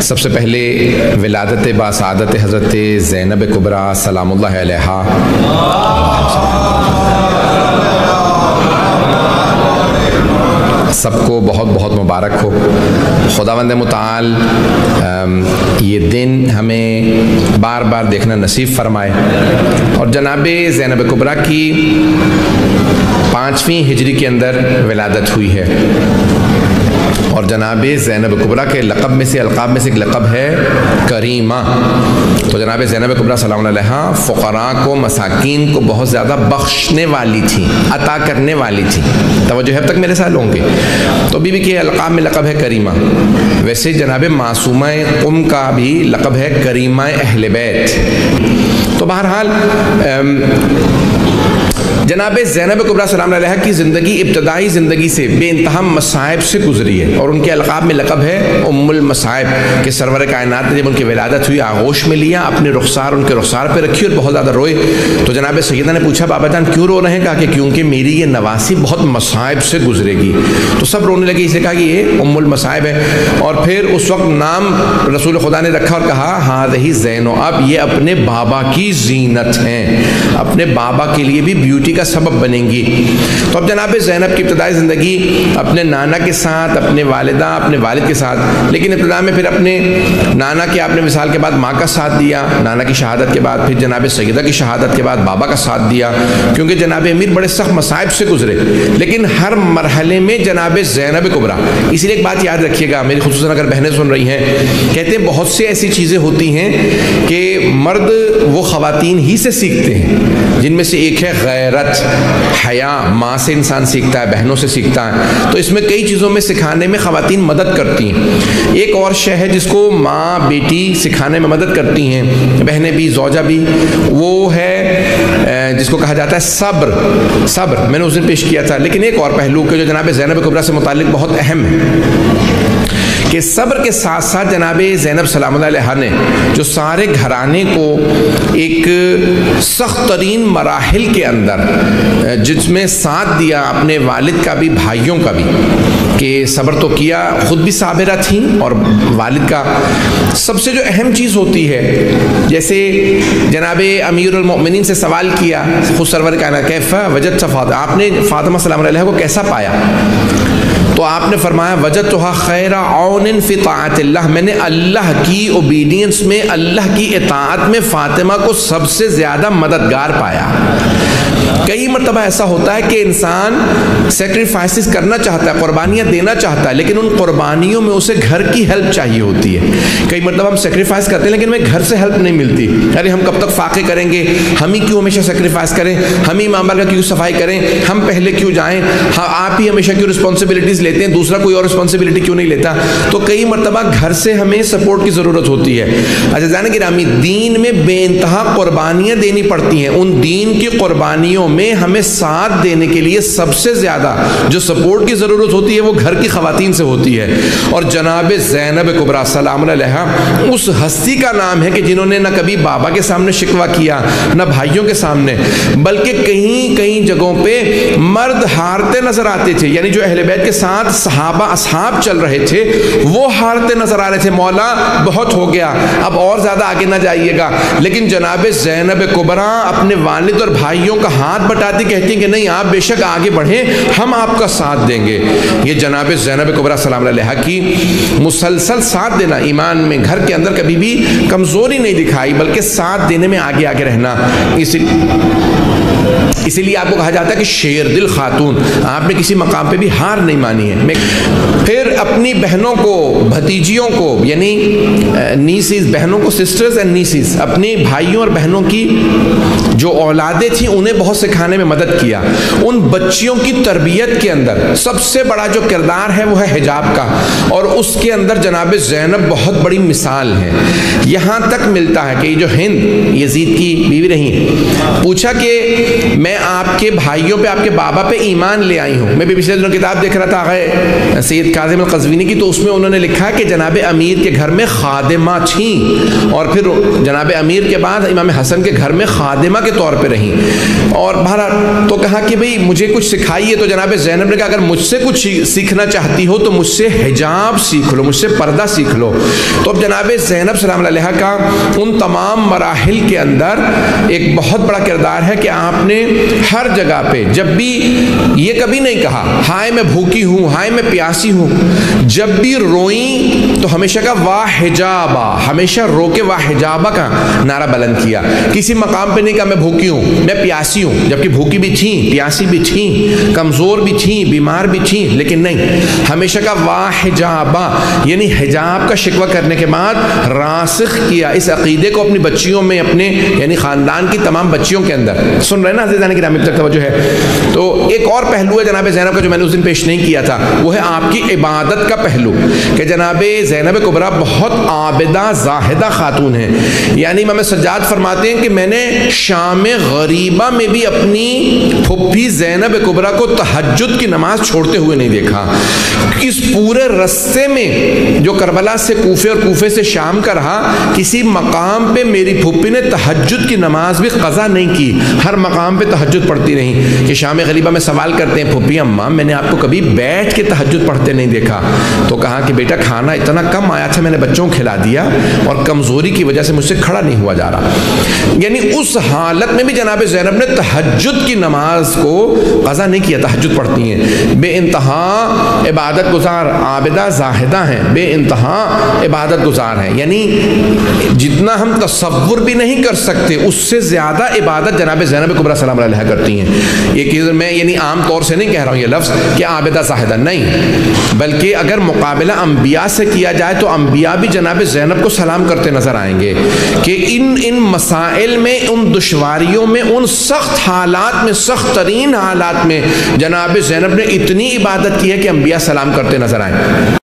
सबसे पहले विलादत बासादत हज़रत ज़ैनब कुबरा सलामुल्लाह अलैहा सबको बहुत बहुत मुबारक हो। खुदावंद मुताल ये दिन हमें बार बार देखना नसीब फरमाए और जनाब ज़ैनब कुबरा की 5वीं हिजरी के अंदर विलादत हुई है और जनाब ज़ैनब कुबरा के लक़ब में से अलक़ाब में से एक लक़ब है करीमा। तो जनाब ज़ैनब कुबरा सलाम अलैहा फ़ुक़रा को मसाकीन को बहुत ज़्यादा बख्शने वाली थी, अता करने वाली थी। तवज्जो है अब तक मेरे साथ होंगे। तो बीबी के अलक़ाब में लक़ब है करीमा। वैसे जनाब मासूमा क़ुम का भी लक़ब है करीमा अहले बैत। तो बहरहाल जनाब ज़ैनब कुबरा सलाम अलैहा की ज़िंदगी इब्तदाई ज़िंदगी से बेइंतहा मसाइब से गुजरी है और उनके अलक़ाब में लक़ब है उम्मुल मसाइब के सरवर कायनात ने जब उनकी विलादत हुई आगोश में लिया, अपने रुखसार उनके रुखसार पे रखी और बहुत ज़्यादा रोए। तो जनाब सैयदा ने पूछा बाबा जान क्यों रो रहे हैं? कहा कि क्योंकि मेरी ये नवासी बहुत मसाइब से गुजरेगी। तो सब रोने लगे, इसलिए कहा कि ये उम्मुल मसाइब है। और फिर उस वक्त नाम रसूल खुदा ने रखा और कहा हाज़िही ज़ैनो, अब ये अपने बाबा की ज़ीनत हैं, अपने बाबा के लिए भी ब्यूटी का सबब बनेंगी। तो अब जनाब ज़ैनब की इब्तदाई ज़िंदगी अपने नाना के साथ, अपने वालिदा, अपने वालिद के साथ, लेकिन इब्तदा में फिर अपने नाना के आपने विसाल के बाद माँ का साथ दिया, नाना की शहादत के बाद फिर जनाब सैयदा की शहादत के बाद बाबा का साथ दिया, क्योंकि जनाब अमीर बड़े सख्त मसाइब से गुजरे। लेकिन हर मरहले में जनाब ज़ैनब कुबरा, इसलिए एक बात याद रखिएगा मेरी खुसूसन अगर बहनें सुन रही हैं, कहते हैं बहुत से ऐसी चीज़ें होती हैं कि मर्द वो ख़वातीन ही से सीखते हैं, जिनमें से एक है गैरत, हया, माँ से इंसान सीखता है, बहनों से सीखता है। तो इसमें कई चीज़ों में सिखाने में ख़वातीन मदद करती हैं। एक और शय है जिसको माँ बेटी सिखाने में मदद करती हैं, बहनें भी, ज़ौजा भी, वो है जिसको कहा जाता है सब्र। सब्र मैंने उस दिन पेश किया था। लेकिन एक और पहलू के जो जनाब ज़ैनब कुबरा से मुताल्लिक़ बहुत अहम है कि सब्र के साथ साथ जनाब ज़ैनब सलामुल्लाह अलैहा ने जो सारे घराने को एक सख्त तरीन मराहिल के अंदर जिसमें साथ दिया, अपने वालिद का भी, भाइयों का भी, कि सब्र तो किया, ख़ुद भी साबिरा थी और वालिद का। सबसे जो अहम चीज़ होती है, जैसे जनाब अमीरुल मोमिनीन से सवाल किया खुद सरवर कायनात कैफ़ा वजदत फ़ातिमा, आपने फ़ातिमा सलाम अलैहा को कैसा पाया? तो आपने फरमाया वजदतुहा खैरा औनिन फ़ी ताअतिल्लाह, मैंने अल्लाह की ओबीडियंस में, अल्लाह की इताअत में फ़ातिमा को सबसे ज़्यादा मददगार पाया। कई मरतबा ऐसा होता है कि इंसान सेक्रीफाइसेस करना चाहता है, कुर्बानियाँ देना चाहता है, लेकिन उन कुर्बानियों में उसे घर की हेल्प चाहिए होती है। कई मरतबा हम सेक्रीफाइस करते हैं लेकिन हमें घर से हेल्प नहीं मिलती। अरे हम कब तक फाके करेंगे, हम ही क्यों हमेशा सेक्रीफाइस करें, हम ही मामला का क्यों सफाई करें, हम पहले क्यों जाएँ, हाँ आप ही हमेशा क्यों रिस्पॉन्सिबिलिटीज़ लेते हैं, दूसरा कोई और रिस्पॉन्सिबिलिटी क्यों नहीं लेता। तो कई मरतबा घर से हमें सपोर्ट की ज़रूरत होती है। अच्छा जाने गिरामी, दीन में बेइंतहा कुर्बानियाँ देनी पड़ती हैं। उन दीन की कुर्बानियों में हमें साथ देने के लिए सबसे ज़्यादा जो सपोर्ट की ज़रूरत होती है वो घर की ख़वातीन से होती है। और जनाब ज़ैनब कुबरा सलाम अलैहा उस हस्ती का नाम है कि जिन्होंने न कभी बाबा के सामने शिकवा किया, न भाइयों के सामने, बल्कि कहीं कहीं जगहों पे मर्द हारते नजर आते थे। यानी जो अहले बैत के साथ सहाबा असहाब चल रहे थे वो हारते नजर आ रहे थे, मौला बहुत हो गया, अब और ज़्यादा आगे ना जाइएगा। लेकिन जनाब ज़ैनब कुबरा अपने वालिद और भाइयों का हाथ बटाती कहती कि नहीं आप बेशक आगे बढ़ें, हम आपका साथ देंगे। ये जनाब ज़ैनब कुबरा सलाम अलैहा की मुसलसल साथ देना, ईमान में घर के अंदर कभी भी कमज़ोरी नहीं दिखाई, बल्कि साथ देने में आगे आगे रहना। इसीलिए आपको कहा जाता है कि शेर दिल खातून, आपने किसी मकाम पे भी हार नहीं मानी है। फिर अपनी बहनों को, भतीजियों को, यानी नीसीज, बहनों को सिस्टर्स एंड नीसीज, अपने भाइयों और बहनों की जो औलादें थी उन्हें बहुत सिखाने में मदद किया। उन बच्चियों की तरबियत के अंदर सबसे बड़ा जो किरदार है वो है हिजाब का, और उसके अंदर जनाब ज़ैनब बहुत बड़ी मिसाल है। यहाँ तक मिलता है कि जो हिंद यजीद की बीवी रही, पूछा कि मैं आपके भाइयों पे, आपके बाबा पे ईमान ले आई हूँ। मैं भी पिछले दिनों किताब देख रहा था सैयद काज़िम अल-क़ज़वीनी की, तो उसमें उन्होंने लिखा कि जनाब अमीर के घर में खादिमा थी और फिर जनाब अमीर के बाद इमाम हसन के घर में खादिमा के तौर पे रहीं। और बहरहाल तो कहा कि भाई मुझे कुछ सिखाइए। तो जनाब ज़ैनब ने कहा अगर मुझसे कुछ सीखना चाहती हो तो मुझसे हिजाब सीख लो, मुझसे पर्दा सीख लो। तो अब जनाब ज़ैनब सलाम अलैहा का उन तमाम मराहिल के अंदर एक बहुत बड़ा किरदार है कि आपने हर जगह पे जब भी ये कभी नहीं कहा हाय मैं भूखी हूँ, हाय मैं प्यासी हूँ। जब भी रोई तो हमेशा का वाह हिजाबा, हमेशा रो के वाह हिजाबा का नारा बुलंद किया। किसी मकाम पे नहीं कहा मैं भूखी हूँ, मैं प्यासी हूँ, जबकि भूखी भी थी, प्यासी भी थी, कमज़ोर भी थी, बीमार भी थी, लेकिन नहीं, हमेशा का वाह हिजाबा, यानी हिजाब का शिकवा करने के बाद रासिख किया इस अकीदे को अपनी बच्चियों में, अपने यानी ख़ानदान की तमाम बच्चियों के अंदर। सुन रहे ना अज़ीज़ान किराम, तक तवज्जो है। तो एक और पहलू है जनाब ज़ैनब का जो मैंने उस दिन पेश नहीं किया था, वो है आपकी इबादत का पहलू कि जनाब ज़ैनब कुबरा बहुत आबिदा ज़ाहिदा खातून है। यानी इमाम सज्जाद फरमाते हैं कि मैंने शाम गरीबा में भी अपनी फुप्पी ज़ैनब कुबरा को तहज्जुद की नमाज छोड़ते हुए नहीं देखा। इस पूरे रस्ते में जो करबला से कूफे और कूफे से शाम का रहा, किसी मकाम पे मेरी फुप्पी ने तहज्जुद की नमाज भी क़ज़ा नहीं की, हर मकाम पे तहज्जुद पढ़ती रही। कि शाम गरीबा में सवाल करते हैं फुप्पी अम्मा मैंने आपको कभी बैठ के तहज्जुद पढ़ते नहीं देखा। तो कहा कि बेटा खाना इतना कम आया था, मैंने बच्चों को खिला दिया और कमज़ोरी की वजह से मुझसे खड़ा नहीं हुआ जा रहा। यानी उस हालत में भी जनाब ज़ैनब ने तहज्जुद की नमाज को क़ज़ा नहीं किया, तहज्जुद पढ़ती हैं। बेइंतहा इबादत गुजार, आबिदा ज़ाहिदा हैं, बेइंतहा इबादत गुजार हैं। यानी जितना हम तसव्वुर भी नहीं कर सकते उससे ज़्यादा इबादत जनाब ज़ैनब कुबरा सलाम अलैहा करती हैं। एक चीज़ मैं यानी आम तौर से नहीं कह रहा हूँ ये लफ्ज़ कि आबिदा ज़ाहिदा, नहीं, बल्कि अगर मुकाबला अम्बिया से किया जाए तो अम्बिया भी जनाब ज़ैनब को सलाम करते नज़र आएंगे कि इन मसाइल में, उन दुश्वारियों में, उन सख्त हालात में, सख्त तरीन हालात में जनाब ज़ैनब ने इतनी इबादत की है कि अम्बिया सलाम करते नज़र आए।